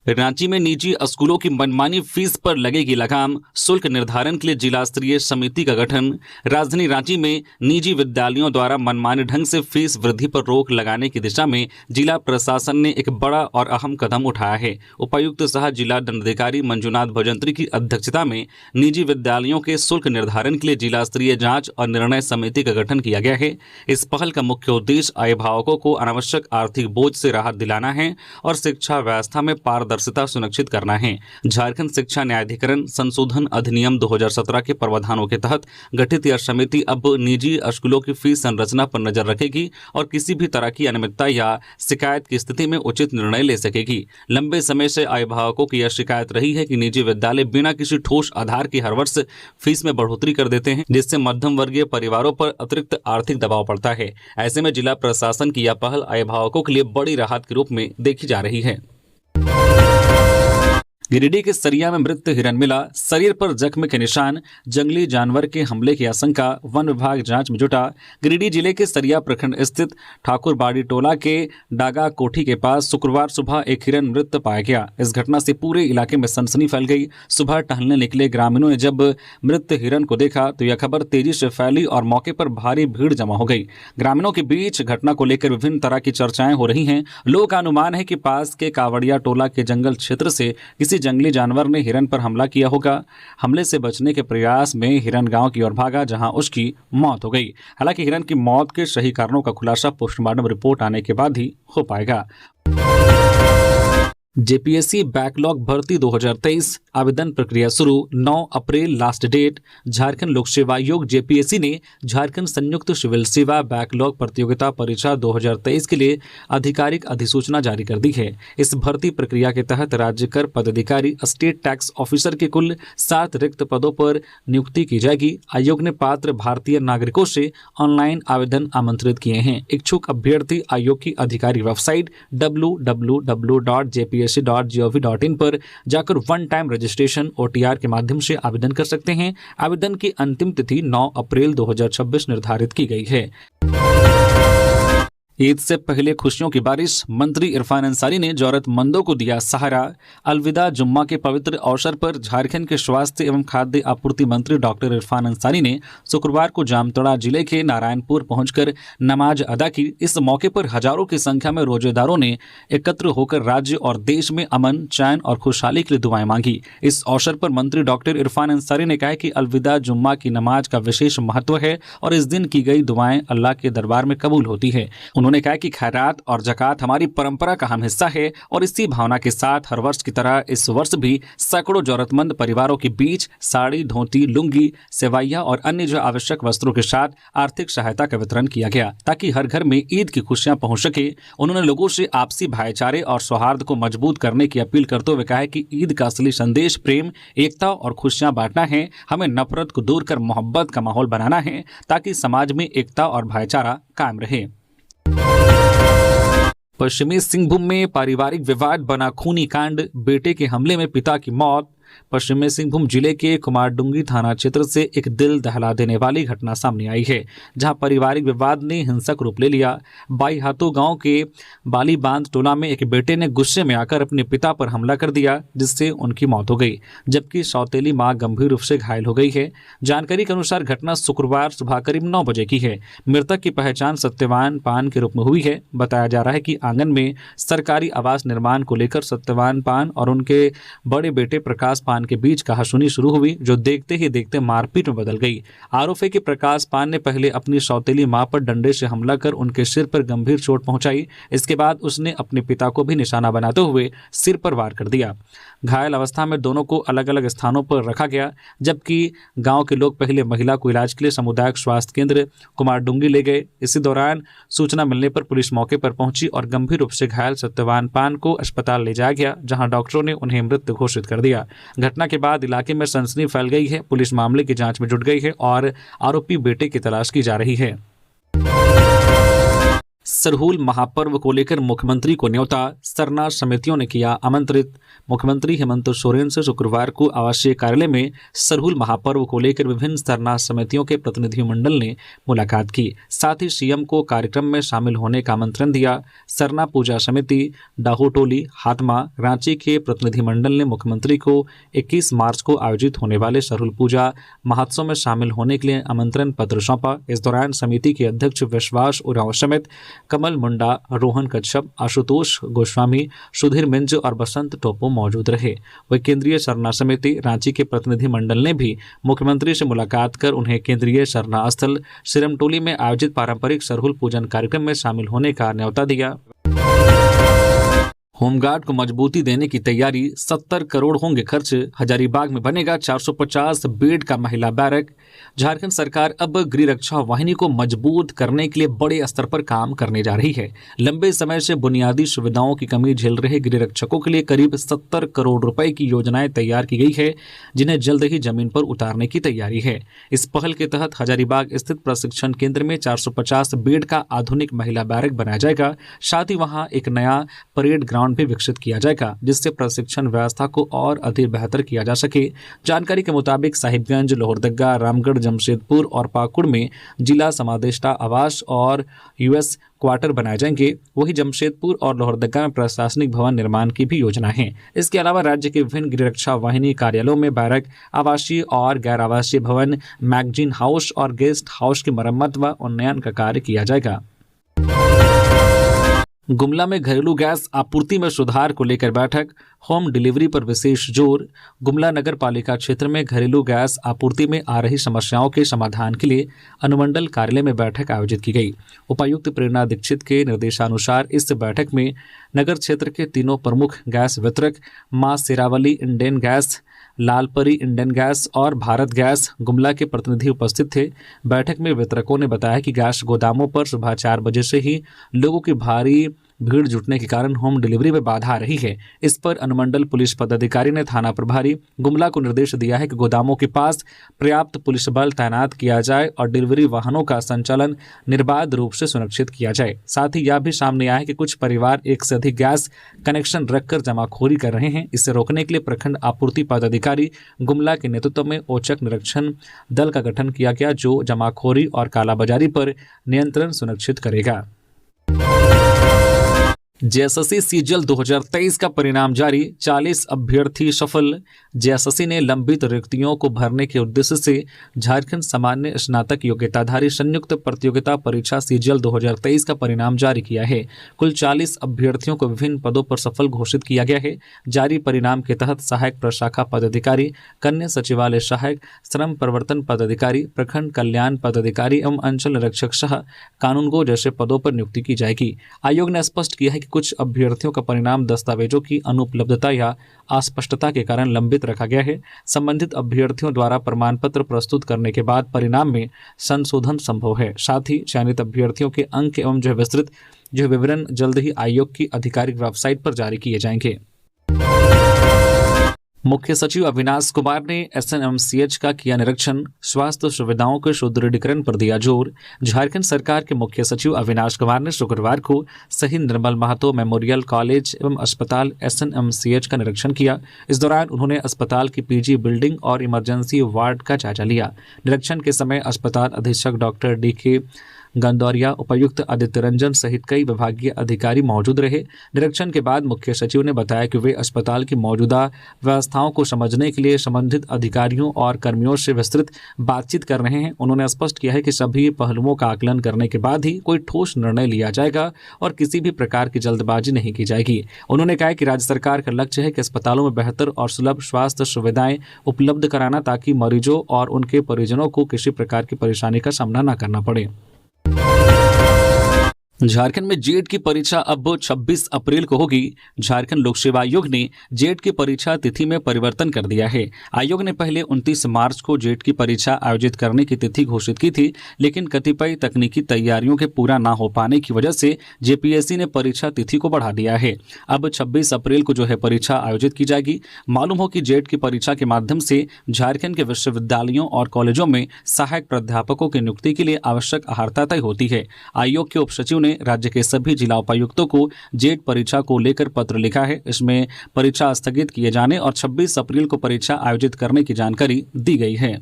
रांची में निजी स्कूलों की मनमानी फीस पर लगेगी लगाम। शुल्क निर्धारण के लिए जिला स्तरीय समिति का गठन। राजधानी रांची में निजी विद्यालयों द्वारा मनमानी ढंग से फीस वृद्धि पर रोक लगाने की दिशा में जिला प्रशासन ने एक बड़ा और अहम कदम उठाया है। उपायुक्त सह जिला दंडाधिकारी मंजुनाथ भजंत्री की अध्यक्षता में निजी विद्यालयों के शुल्क निर्धारण के लिए जिला स्तरीय जांच और निर्णय समिति का गठन किया गया है। इस पहल का मुख्य उद्देश्य अभिभावकों को अनावश्यक आर्थिक बोझ से राहत दिलाना है और शिक्षा व्यवस्था में पारदर्शिता सुनिश्चित करना है। झारखंड शिक्षा न्यायाधिकरण संशोधन अधिनियम 2017 के प्रावधानों के तहत गठित यह समिति अब निजी स्कूलों की फीस संरचना पर नजर रखेगी और किसी भी तरह की अनियमितता या शिकायत की स्थिति में उचित निर्णय ले सकेगी। लंबे समय से अभिभावकों की यह शिकायत रही है कि निजी विद्यालय बिना किसी ठोस आधार की हर वर्ष फीस में बढ़ोतरी कर देते हैं, जिससे मध्यम वर्गीय परिवारों पर अतिरिक्त आर्थिक दबाव पड़ता है। ऐसे में जिला प्रशासन की यह पहल अभिभावकों के लिए बड़ी राहत के रूप में देखी जा रही है। गिरिडीह के सरिया में मृत हिरन मिला, शरीर पर जख्म के निशान, जंगली जानवर के हमले की आशंका, वन विभाग जांच में जुटा। गिरिडीह जिले के सरिया प्रखंड स्थित ठाकुरबाड़ी टोला के डागा कोठी के पास शुक्रवार सुबह एक हिरन मृत पाया गया। इस घटना से पूरे इलाके में सनसनी फैल गई। सुबह टहलने निकले ग्रामीणों ने जब मृत हिरन को देखा तो यह खबर तेजी से फैली और मौके पर भारी भीड़ जमा हो गई। ग्रामीणों के बीच घटना को लेकर विभिन्न तरह की चर्चाएं हो रही हैं। लोगों का अनुमान है कि पास के कावड़िया टोला के जंगल क्षेत्र से किसी जंगली जानवर ने हिरन पर हमला किया होगा। हमले से बचने के प्रयास में हिरन गांव की ओर भागा, जहां उसकी मौत हो गई। हालांकि हिरन की मौत के सही कारणों का खुलासा पोस्टमार्टम रिपोर्ट आने के बाद ही हो पाएगा। जेपीएससी बैकलॉग भर्ती 2023 आवेदन प्रक्रिया शुरू, 9 अप्रैल लास्ट डेट। झारखंड लोक सेवा आयोग जेपीएससी ने झारखंड संयुक्त सिविल सेवा बैकलॉग प्रतियोगिता परीक्षा 2023 के लिए आधिकारिक अधिसूचना जारी कर दी है। इस भर्ती प्रक्रिया के तहत राज्य कर पदाधिकारी, स्टेट टैक्स ऑफिसर के कुल 7 रिक्त पदों पर नियुक्ति की जाएगी। आयोग ने पात्र भारतीय नागरिकों से ऑनलाइन आवेदन आमंत्रित किए हैं। इच्छुक अभ्यर्थी आयोग की आधिकारिक वेबसाइट www.jpsc.gov.in पर जाकर वन टाइम रजिस्ट्रेशन OTR के माध्यम से आवेदन कर सकते हैं। आवेदन की अंतिम तिथि 9 अप्रैल 2026 निर्धारित की गई है। ईद से पहले खुशियों की बारिश, मंत्री इरफान अंसारी ने जरूरतमंदों को दिया सहारा। अलविदा जुम्मा के पवित्र अवसर पर झारखंड के स्वास्थ्य एवं खाद्य आपूर्ति मंत्री डॉक्टर इरफान अंसारी ने शुक्रवार को जामताड़ा जिले के नारायणपुर पहुंचकर नमाज अदा की। इस मौके पर हजारों की संख्या में रोजेदारों ने एकत्र होकर राज्य और देश में अमन, चैन और खुशहाली के लिए दुआएं मांगी। इस अवसर पर मंत्री डॉक्टर इरफान अंसारी ने कहा कि अलविदा जुम्मा की नमाज का विशेष महत्व है और इस दिन की गई दुआएं अल्लाह के दरबार में कबूल होती है। उन्होंने कहा कि खैरात और ज़कात हमारी परंपरा का अहम हिस्सा है और इसी भावना के साथ हर वर्ष की तरह इस वर्ष भी सैकड़ों जरूरतमंद परिवारों के बीच साड़ी, धोती, लुंगी, सेवैया और अन्य जो आवश्यक वस्त्रों के साथ आर्थिक सहायता का वितरण किया गया ताकि हर घर में ईद की खुशियां पहुंच सके। उन्होंने लोगों से आपसी भाईचारे और सौहार्द को मजबूत करने की अपील करते हुए कहा कि ईद का असली संदेश प्रेम, एकता और खुशियां बांटना है। हमें नफरत को दूर कर मोहब्बत का माहौल बनाना है ताकि समाज में एकता और भाईचारा कायम रहे। पश्चिमी सिंहभूम में पारिवारिक विवाद बना खूनी कांड, बेटे के हमले में पिता की मौत। पश्चिमी सिंहभूम जिले के कुमारडुंगी थाना क्षेत्र से एक दिल दहला देने वाली घटना सामने आई है, जहां पारिवारिक विवाद ने हिंसक रूप ले लिया। बाई हाथों गांव के बाली बांध टोला में एक बेटे ने गुस्से में आकर अपने पिता पर हमला कर दिया, जिससे उनकी मौत हो गई, जबकि सौतेली मां गंभीर रूप से घायल हो गई है। जानकारी के अनुसार घटना शुक्रवार सुबह करीब 9 बजे की है। मृतक की पहचान सत्यवान पान के रूप में हुई है। बताया जा रहा है कि आंगन में सरकारी आवास निर्माण को लेकर सत्यवान पान और उनके बड़े बेटे प्रकाश पान के बीच कहासुनी शुरू हुई, जो देखते ही देखते मारपीट में बदल गई। आरोप है कि प्रकाश पान ने पहले अपनी सौतेली मां पर डंडे से हमला कर उनके सिर पर गंभीर चोट पहुंचाई। इसके बाद उसने अपने पिता को भी निशाना बनाते हुए सिर पर वार कर दिया। घायल अवस्था में दोनों को अलग अलग स्थानों पर रखा गया, जबकि गांव के लोग पहले महिला को इलाज के लिए सामुदायिक स्वास्थ्य केंद्र कुमारडुंगी ले गए। इसी दौरान सूचना मिलने पर पुलिस मौके पर पहुंची और गंभीर रूप से घायल सत्यवान पान को अस्पताल ले जाया गया, जहां डॉक्टरों ने उन्हें मृत घोषित कर दिया। घटना के बाद इलाके में सनसनी फैल गई है। पुलिस मामले की जांच में जुट गई है और आरोपी बेटे की तलाश की जा रही है। सरहूल महापर्व को लेकर मुख्यमंत्री को न्योता, सरना समितियों ने किया आमंत्रित। मुख्यमंत्री हेमंत सोरेन से शुक्रवार को आवासीय कार्यालय में सरहूल महापर्व को लेकर विभिन्न सरना समितियों के प्रतिनिधिमंडल ने मुलाकात की। साथ ही सीएम को कार्यक्रम में शामिल होने का आमंत्रण दिया। सरना पूजा समिति, डाहूटोली, हातमा, रांची के प्रतिनिधिमंडल ने मुख्यमंत्री को 21 मार्च को आयोजित होने वाले सरहूल पूजा महोत्सव में शामिल होने के लिए आमंत्रण पत्र सौंपा। इस दौरान समिति के अध्यक्ष विश्वास उरांव समेत कमल मुंडा, रोहन कच्छप, आशुतोष गोस्वामी, सुधीर मिंज और बसंत टोपो मौजूद रहे। वही केंद्रीय सरना समिति रांची के प्रतिनिधिमंडल ने भी मुख्यमंत्री से मुलाकात कर उन्हें केंद्रीय सरना स्थल सिरमटोली में आयोजित पारंपरिक सरहुल पूजन कार्यक्रम में शामिल होने का न्योता दिया। होमगार्ड को मजबूती देने की तैयारी, 70 करोड़ होंगे खर्च। हजारीबाग में बनेगा 450 बेड का महिला बैरक। झारखंड सरकार अब गृह रक्षा वाहिनी को मजबूत करने के लिए बड़े स्तर पर काम करने जा रही है। लंबे समय से बुनियादी सुविधाओं की कमी झेल रहे गृह रक्षकों के लिए करीब 70 करोड़ रुपए की योजनाएं तैयार की गई है, जिन्हें जल्द ही जमीन पर उतारने की तैयारी है। इस पहल के तहत हजारीबाग स्थित प्रशिक्षण केंद्र में 450 बेड का आधुनिक महिला बैरक बनाया जाएगा। साथ ही वहां एक नया परेड ग्राउंड भी विकसित किया जाएगा, जिससे प्रशिक्षण व्यवस्था को और अधिक बेहतर किया जा सके। जानकारी के मुताबिक साहिबगंज, लोहरदगा, रामगढ़, जमशेदपुर और पाकुड़ में जिला समादेष्टा आवास और यूएस क्वार्टर बनाए जाएंगे। वही जमशेदपुर और लोहरदगा में प्रशासनिक भवन निर्माण की भी योजना है। इसके अलावा राज्य के विभिन्न गृह रक्षा वाहिनी कार्यालयों में बैरक, आवासीय और गैर आवासीय भवन, मैगजीन हाउस और गेस्ट हाउस की मरम्मत व उन्नयन का कार्य किया जाएगा। गुमला में घरेलू गैस आपूर्ति में सुधार को लेकर बैठक, होम डिलीवरी पर विशेष जोर। गुमला नगर पालिका क्षेत्र में घरेलू गैस आपूर्ति में आ रही समस्याओं के समाधान के लिए अनुमंडल कार्यालय में बैठक आयोजित की गई। उपायुक्त प्रेरणा दीक्षित के निर्देशानुसार इस बैठक में नगर क्षेत्र के तीनों प्रमुख गैस वितरक मां Sherawali Indane gas, Lalpari Indian gas और भारत गैस गुमला के प्रतिनिधि उपस्थित थे। बैठक में वितरकों ने बताया कि गैस गोदामों पर सुबह 4 बजे से ही लोगों की भारी भीड़ जुटने के कारण होम डिलीवरी में बाधा आ रही है। इस पर अनुमंडल पुलिस पदाधिकारी ने थाना प्रभारी गुमला को निर्देश दिया है कि गोदामों के पास पर्याप्त पुलिस बल तैनात किया जाए और डिलीवरी वाहनों का संचालन निर्बाध रूप से सुनिश्चित किया जाए। साथ ही यह भी सामने आया है कि कुछ परिवार एक से अधिक गैस कनेक्शन रखकर जमाखोरी कर रहे हैं। इसे रोकने के लिए प्रखंड आपूर्ति पदाधिकारी गुमला के नेतृत्व में औचक निरीक्षण दल का गठन किया गया, जो जमाखोरी और कालाबाजारी पर नियंत्रण सुनिश्चित करेगा। जेएसएससी सीजीएल 2023 का परिणाम जारी, 40 अभ्यर्थी सफल। जेएसएससी ने लंबित रिक्तियों को भरने के उद्देश्य से झारखंड सामान्य स्नातक योग्यताधारी संयुक्त प्रतियोगिता परीक्षा सीजीएल 2023 का परिणाम जारी किया है। कुल 40 अभ्यर्थियों को विभिन्न पदों पर सफल घोषित किया गया है। जारी परिणाम के तहत सहायक प्रशाखा पदाधिकारी, कन्या सचिवालय सहायक, श्रम प्रवर्तन पदाधिकारी, प्रखंड कल्याण पदाधिकारी एवं अंचल निरीक्षक सह कानूनगो जैसे पदों पर नियुक्ति की जाएगी। आयोग ने स्पष्ट किया है कि कुछ अभ्यर्थियों का परिणाम दस्तावेजों की अनुपलब्धता या अस्पष्टता के कारण लंबित रखा गया है। संबंधित अभ्यर्थियों द्वारा प्रमाण पत्र प्रस्तुत करने के बाद परिणाम में संशोधन संभव है। साथ ही चयनित अभ्यर्थियों के अंक एवं विस्तृत विवरण जल्द ही आयोग की आधिकारिक वेबसाइट पर जारी किए जाएंगे। मुख्य सचिव अविनाश कुमार ने एसएनएमसीएच का किया निरीक्षण, स्वास्थ्य सुविधाओं के सुदृढ़ीकरण पर दिया जोर। झारखंड सरकार के मुख्य सचिव अविनाश कुमार ने शुक्रवार को शहीद निर्मल महतो मेमोरियल कॉलेज एवं अस्पताल एसएनएमसीएच का निरीक्षण किया। इस दौरान उन्होंने अस्पताल की पीजी बिल्डिंग और इमरजेंसी वार्ड का जायजा लिया। निरीक्षण के समय अस्पताल अधीक्षक डॉक्टर DK गंदौरिया, उपायुक्त आदित्य रंजन सहित कई विभागीय अधिकारी मौजूद रहे। निरीक्षण के बाद मुख्य सचिव ने बताया कि वे अस्पताल की मौजूदा व्यवस्थाओं को समझने के लिए संबंधित अधिकारियों और कर्मियों से विस्तृत बातचीत कर रहे हैं। उन्होंने स्पष्ट किया है कि सभी पहलुओं का आकलन करने के बाद ही कोई ठोस निर्णय लिया जाएगा और किसी भी प्रकार की जल्दबाजी नहीं की जाएगी। उन्होंने कहा कि राज्य सरकार का लक्ष्य है कि अस्पतालों में बेहतर और सुलभ स्वास्थ्य सुविधाएं उपलब्ध कराना, ताकि मरीजों और उनके परिजनों को किसी प्रकार की परेशानी का सामना न करना पड़े। झारखंड में जेट की परीक्षा अब 26 अप्रैल को होगी। झारखंड लोक सेवा आयोग ने जेट की परीक्षा तिथि में परिवर्तन कर दिया है। आयोग ने पहले 29 मार्च को जेट की परीक्षा आयोजित करने की तिथि घोषित की थी, लेकिन कतिपय तकनीकी तैयारियों के पूरा न हो पाने की वजह से जेपीएससी ने परीक्षा तिथि को बढ़ा दिया है। अब 26 अप्रैल को जो है परीक्षा आयोजित की जाएगी। मालूम हो कि जेट की परीक्षा के माध्यम से झारखंड के विश्वविद्यालयों और कॉलेजों में सहायक प्राध्यापकों की नियुक्ति के लिए आवश्यक अर्हता तय होती है। आयोग के उप सचिव ने राज्य के सभी जिला उपायुक्तों को जेट परीक्षा को लेकर पत्र लिखा है। इसमें परीक्षा स्थगित किए जाने और 26 अप्रैल को परीक्षा आयोजित करने की जानकारी दी गई है।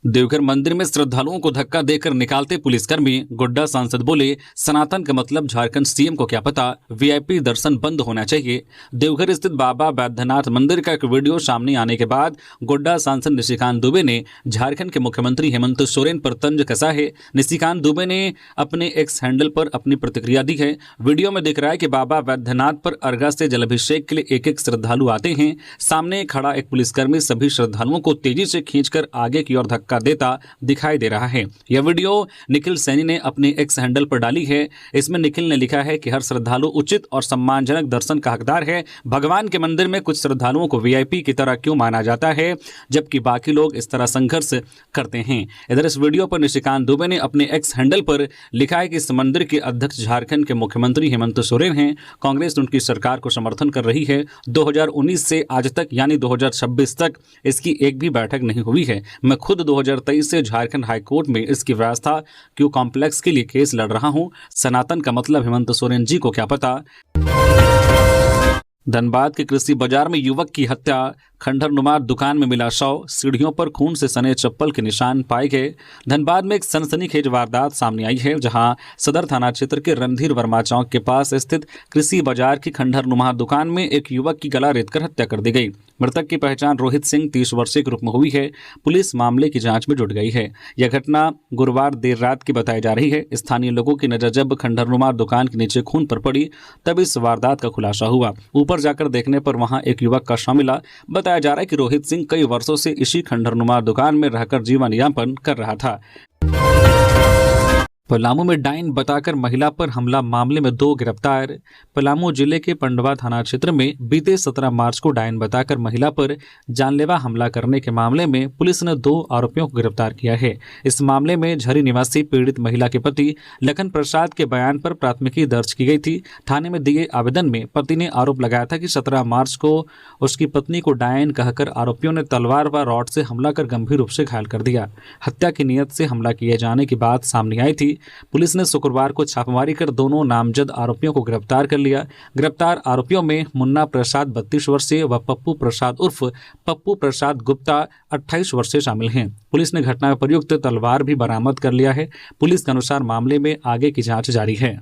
देवघर मंदिर में श्रद्धालुओं को धक्का देकर निकालते पुलिसकर्मी। गोड्डा सांसद बोले, सनातन का मतलब झारखंड सीएम को क्या पता, वीआईपी दर्शन बंद होना चाहिए। देवघर स्थित बाबा बैद्यनाथ मंदिर का एक वीडियो सामने आने के बाद गोड्डा सांसद निशिकांत दुबे ने झारखंड के मुख्यमंत्री हेमंत सोरेन पर तंज कसा है। निशिकांत दुबे ने अपने एक्स हैंडल पर अपनी प्रतिक्रिया दी है। वीडियो में दिख रहा है कि बाबा बैद्यनाथ पर अर्घा से जलाभिषेक के लिए एक एक श्रद्धालु आते हैं। सामने खड़ा एक पुलिसकर्मी सभी श्रद्धालुओं को तेजी से खींचकर आगे की ओर धक्का देता दिखाई दे रहा है। यह वीडियो निखिल सैनी ने अपने एक्स हैंडल पर डाली है। इसमें निखिल ने लिखा है कि हर श्रद्धालु उचित और सम्मानजनक दर्शन का हकदार है। भगवान के मंदिर में कुछ श्रद्धालुओं को वीआईपी की तरह क्यों माना जाता है, जबकि बाकी लोग इस तरह संघर्ष करते हैं। इधर इस वीडियो पर निशिकांत दुबे ने अपने एक्स हैंडल पर लिखा है कि इस मंदिर के अध्यक्ष झारखंड के मुख्यमंत्री हेमंत सोरेन हैं। कांग्रेस उनकी सरकार को समर्थन कर रही है। 2019 से आज तक यानी 2026 तक इसकी एक भी बैठक नहीं हुई है। मैं खुद 2023 से झारखंड हाईकोर्ट में इसकी व्यवस्था क्यों कॉम्प्लेक्स के लिए केस लड़ रहा हूं। सनातन का मतलब हेमंत सोरेन जी को क्या पता। धनबाद के कृषि बाजार में युवक की हत्या, खंडहरनुमा दुकान में मिला शव, सीढ़ियों पर खून से सने चप्पल के निशान पाए गए। धनबाद में एक सनसनीखेज वारदात सामने आई है, जहां सदर थाना क्षेत्र के रणधीर वर्मा चौक के पास स्थित कृषि बाजार की खंडहरनुमा दुकान में एक युवक की गला रेतकर हत्या कर दी गई। मृतक की पहचान रोहित सिंह 30 वर्षीय के रूप में हुई है। पुलिस मामले की जांच में जुट गई है। यह घटना गुरुवार देर रात की बताई जा रही है। स्थानीय लोगों की नजर जब खंडहरनुमा दुकान के नीचे खून पर पड़ी, तब इस वारदात का खुलासा हुआ। ऊपर जाकर देखने पर वहां एक युवक का शव मिला। बताया जा रहा है कि रोहित सिंह कई वर्षों से इसी खंडहरनुमा दुकान में रहकर जीवन यापन कर रहा था। पलामू में डायन बताकर महिला पर हमला मामले में 2 गिरफ्तार। पलामू जिले के पंडवा थाना क्षेत्र में बीते 17 मार्च को डायन बताकर महिला पर जानलेवा हमला करने के मामले में पुलिस ने 2 आरोपियों को गिरफ्तार किया है। इस मामले में झरी निवासी पीड़ित महिला के पति लखन प्रसाद के बयान पर प्राथमिकी दर्ज की गई थी। थाने में दिए आवेदन में पति ने आरोप लगाया था कि 17 मार्च को उसकी पत्नी को डायन कहकर आरोपियों ने तलवार व रॉड से हमला कर गंभीर रूप से घायल कर दिया। हत्या की नीयत से हमला किए जाने की बात सामने आई थी। पुलिस ने शुक्रवार को छापेमारी कर दोनों नामजद आरोपियों को गिरफ्तार कर लिया। गिरफ्तार आरोपियों में मुन्ना प्रसाद 32 वर्षीय व पप्पू प्रसाद उर्फ पप्पू प्रसाद गुप्ता 28 वर्षीय शामिल हैं। पुलिस ने घटना में प्रयुक्त तलवार भी बरामद कर लिया है। पुलिस के अनुसार मामले में आगे की जांच जारी है।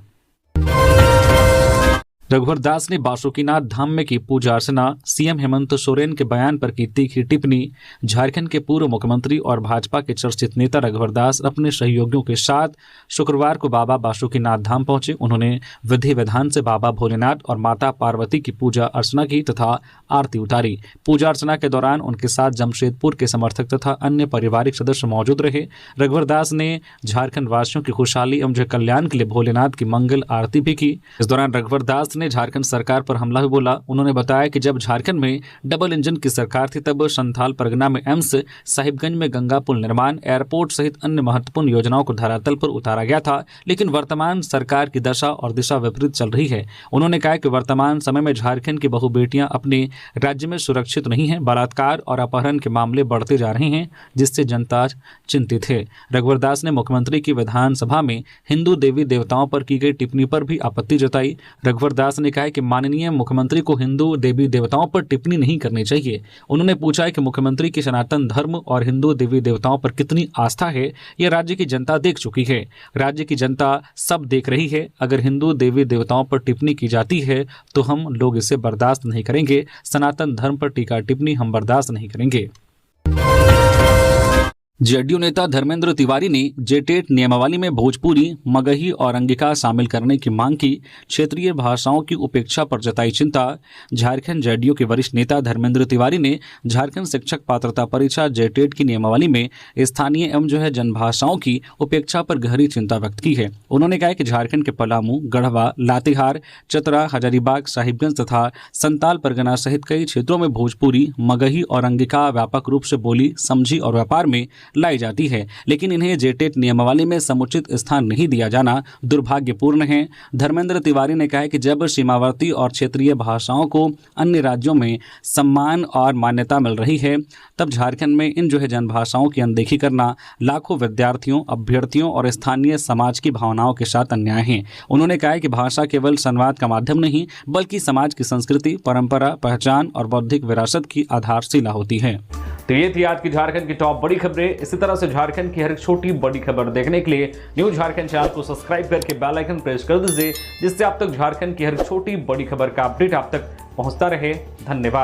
रघुवर दास ने बासुकीनाथ धाम में की पूजा अर्चना। सीएम हेमंत सोरेन के बयान पर की तीखी टिप्पणी। झारखंड के पूर्व मुख्यमंत्री और भाजपा के चर्चित नेता रघुवर दास अपने सहयोगियों के साथ शुक्रवार को बाबा बासुकीनाथ धाम पहुंचे। उन्होंने विधि विधान से बाबा भोलेनाथ और माता पार्वती की पूजा अर्चना की तथा आरती उतारी। पूजा अर्चना के दौरान उनके साथ जमशेदपुर के समर्थक तथा अन्य पारिवारिक सदस्य मौजूद रहे। रघुवर दास ने झारखंड वासियों की खुशहाली एवं कल्याण के लिए भोलेनाथ की मंगल आरती भी की। इस दौरान रघुवर दास रघुवरदास ने झारखंड सरकार पर हमला भी बोला। उन्होंने बताया कि जब झारखंड में डबल इंजन की सरकार थी तब संथाल परगना में एम्स, साहिबगंज में गंगा पुल निर्माण, एयरपोर्ट सहित अन्य महत्वपूर्ण योजनाओं को धरातल पर उतारा गया था, लेकिन वर्तमान सरकार की दशा और दिशा विपरीत चल रही है। उन्होंने कहा कि वर्तमान समय में झारखंड की बहु बेटियां अपने राज्य में सुरक्षित नहीं हैं। बलात्कार और अपहरण के मामले बढ़ते जा रहे हैं, जिससे जनता चिंतित है। रघुवरदास ने मुख्यमंत्री की विधानसभा में हिंदू देवी देवताओं पर की गई टिप्पणी पर भी आपत्ति जताई। रघुवरदास ने कहा कि माननीय मुख्यमंत्री को हिंदू देवी देवताओं पर टिप्पणी नहीं करनी चाहिए। उन्होंने पूछा कि मुख्यमंत्री की सनातन धर्म और हिंदू देवी देवताओं पर कितनी आस्था है, यह राज्य की जनता देख चुकी है। राज्य की जनता सब देख रही है। अगर हिंदू देवी देवताओं पर टिप्पणी की जाती है तो हम लोग इसे बर्दाश्त नहीं करेंगे। सनातन धर्म पर टीका टिप्पणी हम बर्दाश्त नहीं करेंगे। जेडीयू नेता धर्मेंद्र तिवारी ने जेटेट नियमावली में भोजपुरी, मगही और अंगिका शामिल करने की मांग की। क्षेत्रीय भाषाओं की उपेक्षा पर जताई चिंता। झारखंड जेडीयू के वरिष्ठ नेता धर्मेंद्र तिवारी ने झारखंड शिक्षक पात्रता परीक्षा जेटेट की नियमावली में स्थानीय एवं जनभाषाओं की उपेक्षा पर गहरी चिंता व्यक्त की है। उन्होंने कहा कि झारखंड के पलामू, गढ़वा, लातेहार, चतरा, हजारीबाग, साहिबगंज तथा संताल परगना सहित कई क्षेत्रों में भोजपुरी, मगही और अंगिका व्यापक रूप से बोली, समझी और व्यापार में लाई जाती है, लेकिन इन्हें जेटेट नियमावली में समुचित स्थान नहीं दिया जाना दुर्भाग्यपूर्ण है। धर्मेंद्र तिवारी ने कहा कि जब सीमावर्ती और क्षेत्रीय भाषाओं को अन्य राज्यों में सम्मान और मान्यता मिल रही है, तब झारखंड में इन जनभाषाओं की अनदेखी करना लाखों विद्यार्थियों, अभ्यर्थियों और स्थानीय समाज की भावनाओं के साथ अन्याय है। उन्होंने कहा कि भाषा केवल संवाद का माध्यम नहीं, बल्कि समाज की संस्कृति, परंपरा, पहचान और बौद्धिक विरासत की आधारशिला होती है। तो ये थी आज की झारखंड की टॉप बड़ी खबरें। इसी तरह से झारखंड की हर एक छोटी बड़ी खबर देखने के लिए न्यूज़ झारखंड चैनल को सब्सक्राइब करके बेल आइकन प्रेस कर दीजिए, जिससे आप तक झारखंड की हर छोटी बड़ी खबर का अपडेट आप तक पहुंचता रहे। धन्यवाद।